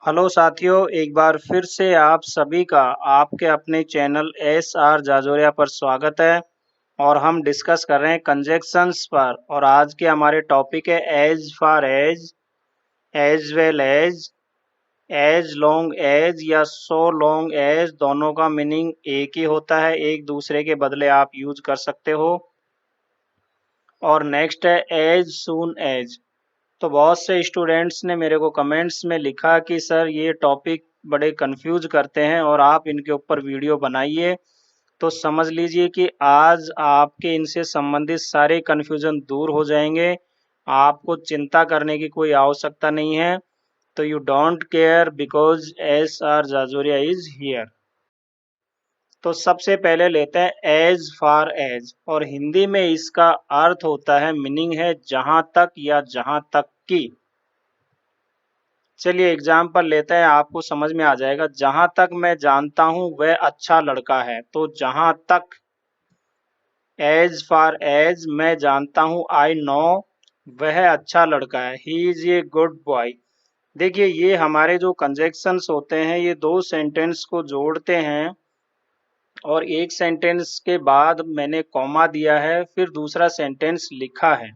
Hello साथियों, एक बार फिर से आप सभी का आपके अपने चैनल एस आर जाजोरिया पर स्वागत है। और हम डिस्कस कर रहे हैं कंजक्शंस पर। और आज के हमारे टॉपिक है as far as well as long as या सो लॉन्ग एज। दोनों का मीनिंग एक ही होता है, एक दूसरे के बदले आप यूज कर सकते हो। और नेक्स्ट है एज सून एज। तो बहुत से स्टूडेंट्स ने मेरे को कमेंट्स में लिखा कि सर ये टॉपिक बड़े कंफ्यूज करते हैं और आप इनके ऊपर वीडियो बनाइए। तो समझ लीजिए कि आज आपके इनसे संबंधित सारे कन्फ्यूजन दूर हो जाएंगे। आपको चिंता करने की कोई आवश्यकता नहीं है। तो you don't care because S R Jajoria is here. तो सबसे पहले लेते हैं एज फार एज, और हिंदी में इसका अर्थ होता है, मीनिंग है जहां तक या जहां तक की। चलिए एग्जाम्पल लेते हैं, आपको समझ में आ जाएगा। जहां तक मैं जानता हूं वह अच्छा लड़का है। तो जहां तक, एज फार एज, मैं जानता हूं, आई नो, वह अच्छा लड़का है, he is a good boy. देखिए ये हमारे जो कंजक्शंस होते हैं ये दो सेंटेंस को जोड़ते हैं। और एक सेंटेंस के बाद मैंने कॉमा दिया है, फिर दूसरा सेंटेंस लिखा है।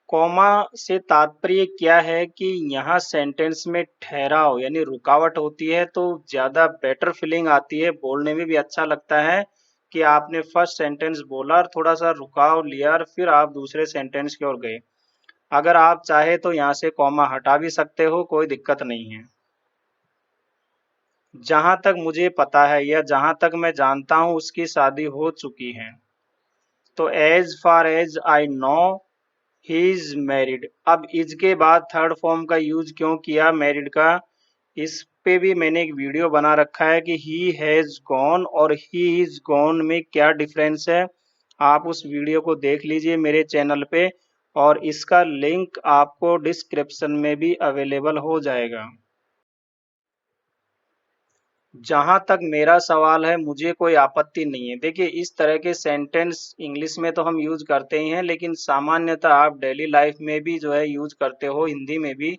कॉमा से तात्पर्य क्या है कि यहाँ सेंटेंस में ठहराव यानी रुकावट होती है, तो ज्यादा बेटर फीलिंग आती है, बोलने में भी अच्छा लगता है कि आपने फर्स्ट सेंटेंस बोला और थोड़ा सा रुकाव लिया और फिर आप दूसरे सेंटेंस की ओर गए। अगर आप चाहे तो यहाँ से कॉमा हटा भी सकते हो, कोई दिक्कत नहीं है। जहां तक मुझे पता है या जहां तक मैं जानता हूं उसकी शादी हो चुकी है। तो as far as I know he is married. अब इज के बाद थर्ड फॉर्म का यूज क्यों किया मैरिड का, इस पे भी मैंने एक वीडियो बना रखा है कि ही हैज गॉन और ही इज गॉन में क्या डिफरेंस है। आप उस वीडियो को देख लीजिए मेरे चैनल पे, और इसका लिंक आपको डिस्क्रिप्शन में भी अवेलेबल हो जाएगा। जहां तक मेरा सवाल है मुझे कोई आपत्ति नहीं है। देखिए इस तरह के सेंटेंस इंग्लिश में तो हम यूज करते ही हैं, लेकिन सामान्यतः आप डेली लाइफ में भी जो है यूज करते हो हिंदी में भी,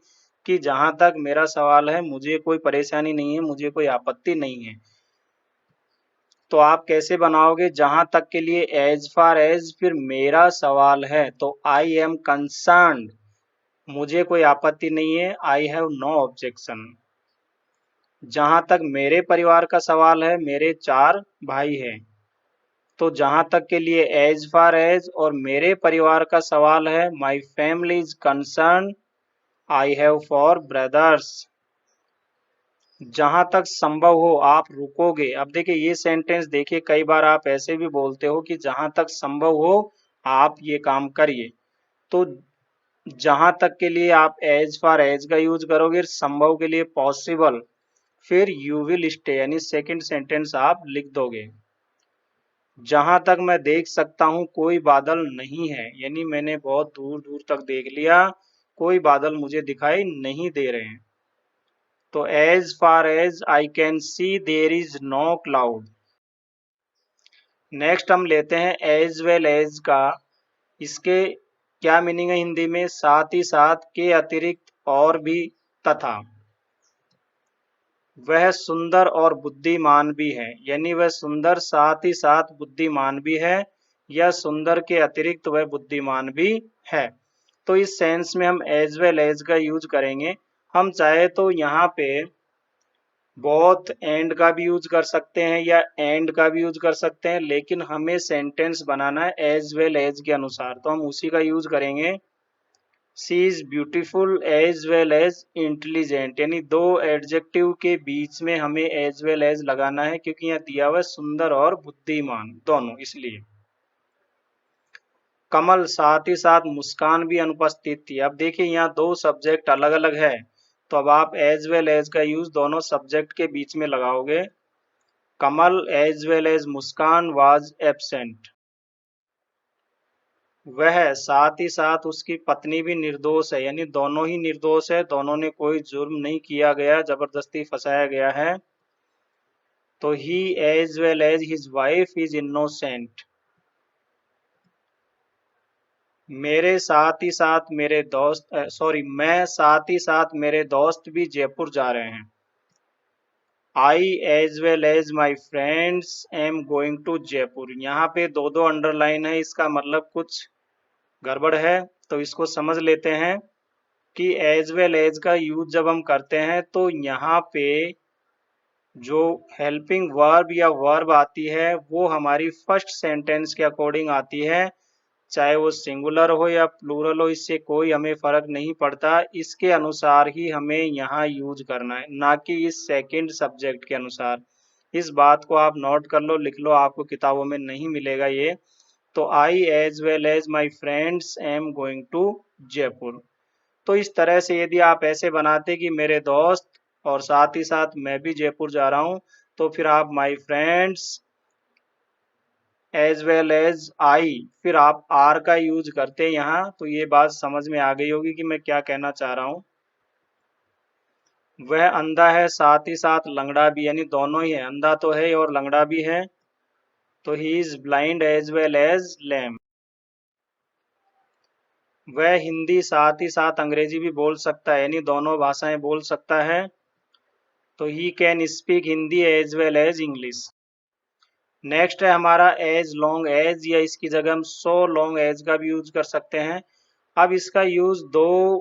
कि जहां तक मेरा सवाल है मुझे कोई परेशानी नहीं है, मुझे कोई आपत्ति नहीं है। तो आप कैसे बनाओगे, जहां तक के लिए एज फार एज, फिर मेरा सवाल है तो आई एम कंसर्न्ड, मुझे कोई आपत्ति नहीं है, आई हैव नो ऑब्जेक्शन। जहां तक मेरे परिवार का सवाल है, मेरे 4 भाई हैं। तो जहां तक के लिए एज फार एज और मेरे परिवार का सवाल है, my family is concern, I have 4 brothers. जहां तक संभव हो आप रुकोगे। अब देखिए ये सेंटेंस, देखिए कई बार आप ऐसे भी बोलते हो कि जहां तक संभव हो आप ये काम करिए। तो जहां तक के लिए आप एज फार एज का यूज करोगे, संभव के लिए पॉसिबल, फिर यू विल स्टे यानी सेकंड सेंटेंस आप लिख दोगे। जहां तक मैं देख सकता हूं कोई बादल नहीं है, यानी मैंने बहुत दूर दूर तक देख लिया, कोई बादल मुझे दिखाई नहीं दे रहे हैं। तो as far as I can see there is no cloud. Next हम लेते हैं एज वेल एज का। इसके क्या मीनिंग है हिंदी में, साथ ही साथ, के अतिरिक्त, और भी, तथा। वह सुंदर और बुद्धिमान भी है, यानी वह सुंदर साथ ही साथ बुद्धिमान भी है, या सुंदर के अतिरिक्त वह बुद्धिमान भी है। तो इस सेंस में हम एज वेल एज का यूज करेंगे। हम चाहे तो यहाँ पे बोथ एंड का भी यूज कर सकते हैं या एंड का भी यूज कर सकते हैं, लेकिन हमें सेंटेंस बनाना है एज वेल एज के अनुसार, तो हम उसी का यूज करेंगे। She is beautiful as well as intelligent, यानी दो एडजेक्टिव के बीच में हमें एज वेल एज लगाना है, क्योंकि यहाँ दिया हुआ है सुंदर और बुद्धिमान दोनों, इसलिए। कमल, साथ ही साथ मुस्कान भी अनुपस्थित थी। अब देखिए यहाँ दो सब्जेक्ट अलग अलग है, तो अब आप एज वेल एज का यूज दोनों सब्जेक्ट के बीच में लगाओगे। Kamal as well as Muskaan was absent. वह साथ ही साथ उसकी पत्नी भी निर्दोष है, यानी दोनों ही निर्दोष है, दोनों ने कोई जुर्म नहीं किया गया, जबरदस्ती फंसाया गया है। तो he as well as his wife is innocent. मेरे साथ ही साथ मेरे दोस्त सॉरी मैं साथ ही साथ मेरे दोस्त भी जयपुर जा रहे हैं। I as well as my friends am going to Jaipur. यहाँ पे दो दो अंडरलाइन है, इसका मतलब कुछ गड़बड़ है। तो इसको समझ लेते हैं कि एज वेल एज का यूज जब हम करते हैं तो यहाँ पे जो हेल्पिंग वर्ब या वर्ब आती है वो हमारी फर्स्ट सेंटेंस के अकॉर्डिंग आती है। चाहे वो सिंगुलर हो या प्लूरल हो, इससे कोई हमें फर्क नहीं पड़ता। इसके अनुसार ही हमें यहाँ यूज करना है, ना कि इस सेकंड सब्जेक्ट के अनुसार। इस बात को आप नोट कर लो, लिख लो, आपको किताबों में नहीं मिलेगा ये। तो I as well as my friends am going to Jaipur. तो इस तरह से यदि आप ऐसे बनाते कि मेरे दोस्त और साथ ही साथ मैं भी जयपुर जा रहा हूँ, तो फिर आप my friends as well as I, फिर आप आर का यूज करते हैं यहाँ। तो ये बात समझ में आ गई होगी कि मैं क्या कहना चाह रहा हूँ। वह अंधा है साथ ही साथ लंगड़ा भी, यानी दोनों ही है, अंधा तो है और लंगड़ा भी है। तो he is blind as well as lame. वह हिंदी साथ ही साथ अंग्रेजी भी बोल सकता है, यानी दोनों भाषाएं बोल सकता है। तो he can speak Hindi as well as English. Next है हमारा एज लॉन्ग एज, या इसकी जगह हम सो लॉन्ग एज का भी यूज कर सकते हैं। अब इसका यूज दो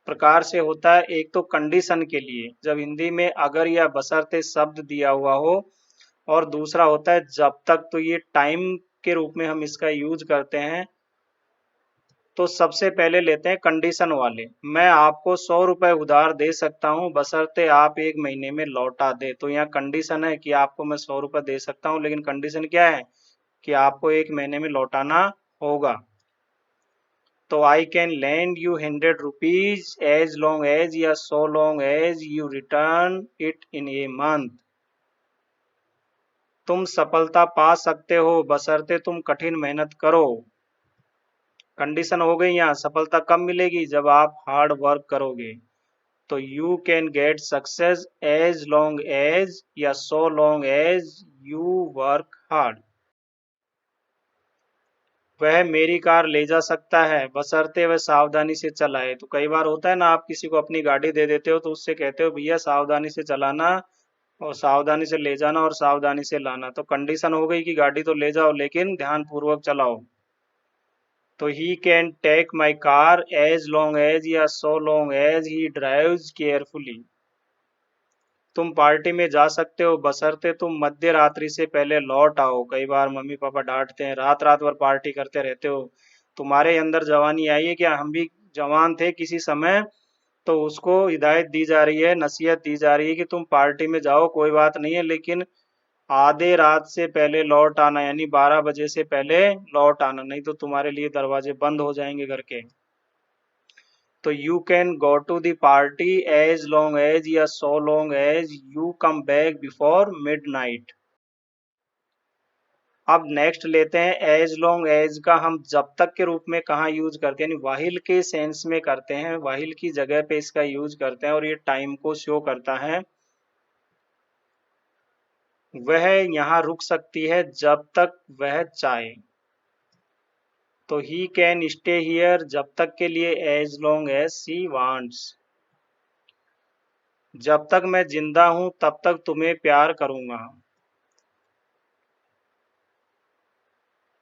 प्रकार से होता है। एक तो कंडीशन के लिए, जब हिंदी में अगर या बशर्ते शब्द दिया हुआ हो, और दूसरा होता है जब तक। तो ये टाइम के रूप में हम इसका यूज करते हैं। तो सबसे पहले लेते हैं कंडीशन वाले। मैं आपको 100 रुपए उधार दे सकता हूँ बशर्ते आप 1 महीने में लौटा दे। तो यहाँ कंडीशन है कि आपको मैं 100 रुपए दे सकता हूँ, लेकिन कंडीशन क्या है कि आपको 1 महीने में लौटाना होगा। तो I can lend you 100 rupees as long as, या so long as you return it in a month. तुम सफलता पा सकते हो बशर्ते तुम कठिन मेहनत करो। कंडीशन हो गई यहाँ, सफलता कब मिलेगी, जब आप हार्ड वर्क करोगे। तो you can get success as long as, या so long as you work hard. वह मेरी कार ले जा सकता है बशर्ते वह सावधानी से चलाए। तो कई बार होता है ना, आप किसी को अपनी गाड़ी दे देते हो तो उससे कहते हो भैया सावधानी से चलाना, और सावधानी से ले जाना और सावधानी से लाना। तो कंडीशन हो गई कि गाड़ी तो ले जाओ लेकिन ध्यान पूर्वक चलाओ। तो he can take my car as long as, या so long as he drives carefully. तुम पार्टी में जा सकते हो बशर्ते तुम मध्य रात्रि से पहले लौट आओ। कई बार मम्मी पापा डांटते हैं, रात रात भर पार्टी करते रहते हो। तुम्हारे अंदर जवानी आई है क्या, हम भी जवान थे किसी समय। तो उसको हिदायत दी जा रही है, नसीहत दी जा रही है कि तुम पार्टी में जाओ, कोई बात नहीं है, लेकिन आधे रात से पहले लौट आना, यानी 12 बजे से पहले लौट आना, नहीं तो तुम्हारे लिए दरवाजे बंद हो जाएंगे घर के। तो you can go to the party as long as, या so long as you come back before midnight. अब नेक्स्ट लेते हैं एज लॉन्ग एज का हम जब तक के रूप में कहाँ यूज करते हैं, यानी वाहिल के सेंस में करते हैं, वाहिल की जगह पे इसका यूज करते हैं, और ये टाइम को शो करता है। वह यहाँ रुक सकती है जब तक वह चाहे। तो ही कैन स्टे हियर जब तक के लिए as long as she wants. जब तक मैं जिंदा हूं तब तक तुम्हें प्यार करूंगा।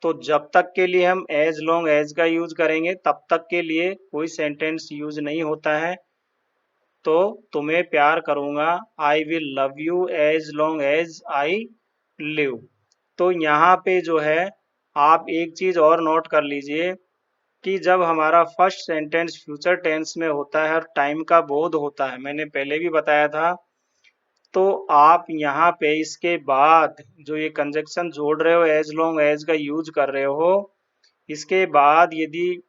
तो जब तक के लिए हम एज लॉन्ग एज का यूज करेंगे, तब तक के लिए कोई सेंटेंस यूज नहीं होता है। तो तुम्हें प्यार करूंगा, I will love you as long as I live. तो यहाँ पे जो है, आप एक चीज और नोट कर लीजिए कि जब हमारा फर्स्ट सेंटेंस फ्यूचर टेंस में होता है और टाइम का बोध होता है, मैंने पहले भी बताया था, तो आप यहाँ पे इसके बाद जो ये कंजक्शन जोड़ रहे हो, एज लॉन्ग एज का यूज कर रहे हो, इसके बाद यदि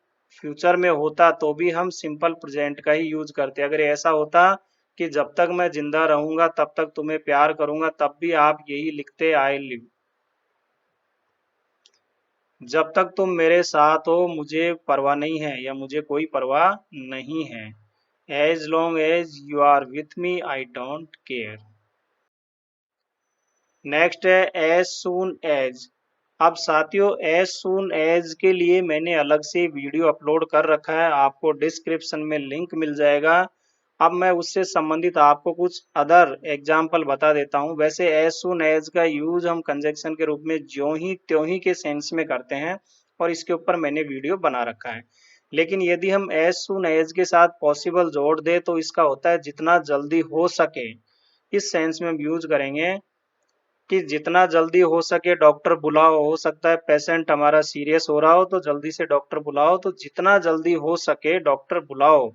फ्यूचर में होता तो भी हम सिंपल प्रेजेंट का ही यूज करते। अगर ऐसा होता कि जब तक मैं जिंदा रहूंगा तब तक तुम्हें प्यार करूंगा, तब भी आप यही लिखते आई लिव। जब तक तुम मेरे साथ हो मुझे परवाह नहीं है, या मुझे कोई परवाह नहीं है। As long as you are with me I don't care. Next है एज सून एज। अब साथियों एज सून एज के लिए मैंने अलग से वीडियो अपलोड कर रखा है, आपको डिस्क्रिप्शन में लिंक मिल जाएगा। अब मैं उससे संबंधित आपको कुछ अदर एग्जाम्पल बता देता हूँ। वैसे एज सून एज का यूज हम कंजक्शन के रूप में ज्यों ही त्यों ही के सेंस में करते हैं और इसके ऊपर मैंने वीडियो बना रखा है। लेकिन यदि हम एज सून एज के साथ पॉसिबल जोड़ दे तो इसका होता है जितना जल्दी हो सके। इस सेंस में हम यूज करेंगे कि जितना जल्दी हो सके डॉक्टर बुलाओ। हो सकता है पेशेंट हमारा सीरियस हो रहा हो तो जल्दी से डॉक्टर बुलाओ, तो जितना जल्दी हो सके डॉक्टर बुलाओ।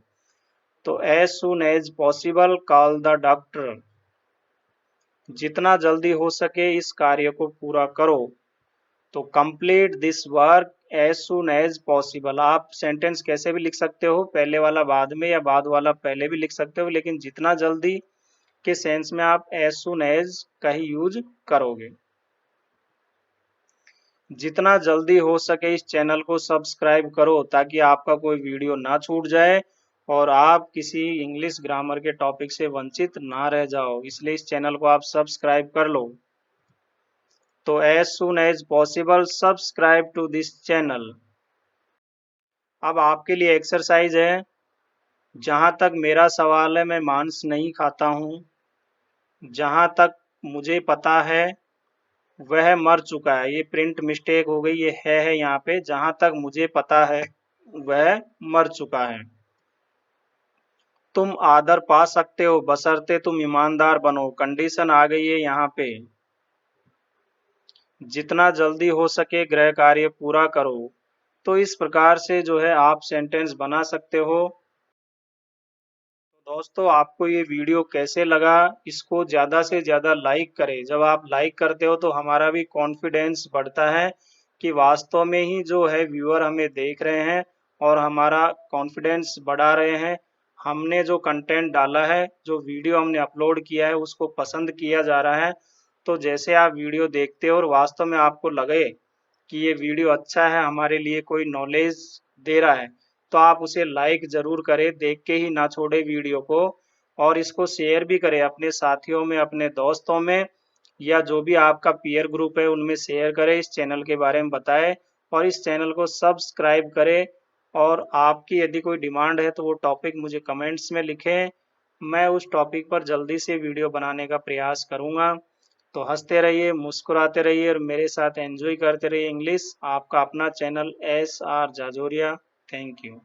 तो as soon as possible call the doctor. जितना जल्दी हो सके इस कार्य को पूरा करो। तो complete this work as soon as possible. आप सेंटेंस कैसे भी लिख सकते हो, पहले वाला बाद में या बाद वाला पहले भी लिख सकते हो, लेकिन जितना जल्दी के सेंस में आप एज सून एज का ही यूज करोगे। जितना जल्दी हो सके इस चैनल को सब्सक्राइब करो ताकि आपका कोई वीडियो ना छूट जाए और आप किसी इंग्लिश ग्रामर के टॉपिक से वंचित ना रह जाओ, इसलिए इस चैनल को आप सब्सक्राइब कर लो। तो as soon as possible subscribe to this channel. अब आपके लिए एक्सरसाइज है। जहां तक मेरा सवाल है मैं मांस नहीं खाता हूँ। जहां तक मुझे पता है वह मर चुका है। ये प्रिंट मिस्टेक हो गई, ये है यहाँ पे। जहां तक मुझे पता है वह मर चुका है। तुम आदर पा सकते हो बशर्ते तुम ईमानदार बनो। कंडीशन आ गई है यहाँ पे। जितना जल्दी हो सके गृह कार्य पूरा करो। तो इस प्रकार से जो है आप सेंटेंस बना सकते हो। तो दोस्तों आपको ये वीडियो कैसे लगा, इसको ज़्यादा से ज़्यादा लाइक करें। जब आप लाइक करते हो तो हमारा भी कॉन्फिडेंस बढ़ता है कि वास्तव में ही जो है व्यूअर हमें देख रहे हैं और हमारा कॉन्फिडेंस बढ़ा रहे हैं। हमने जो कंटेंट डाला है, जो वीडियो हमने अपलोड किया है उसको पसंद किया जा रहा है। तो जैसे आप वीडियो देखते हो और वास्तव में आपको लगे कि ये वीडियो अच्छा है, हमारे लिए कोई नॉलेज दे रहा है, तो आप उसे लाइक ज़रूर करें, देख के ही ना छोड़े वीडियो को। और इसको शेयर भी करें अपने साथियों में, अपने दोस्तों में, या जो भी आपका पीयर ग्रुप है उनमें शेयर करें, इस चैनल के बारे में बताएं और इस चैनल को सब्सक्राइब करें। और आपकी यदि कोई डिमांड है तो वो टॉपिक मुझे कमेंट्स में लिखें, मैं उस टॉपिक पर जल्दी से वीडियो बनाने का प्रयास करूँगा। तो हंसते रहिए, मुस्कुराते रहिए और मेरे साथ एंजॉय करते रहिए इंग्लिश। आपका अपना channel SR Jajoria. Thank you.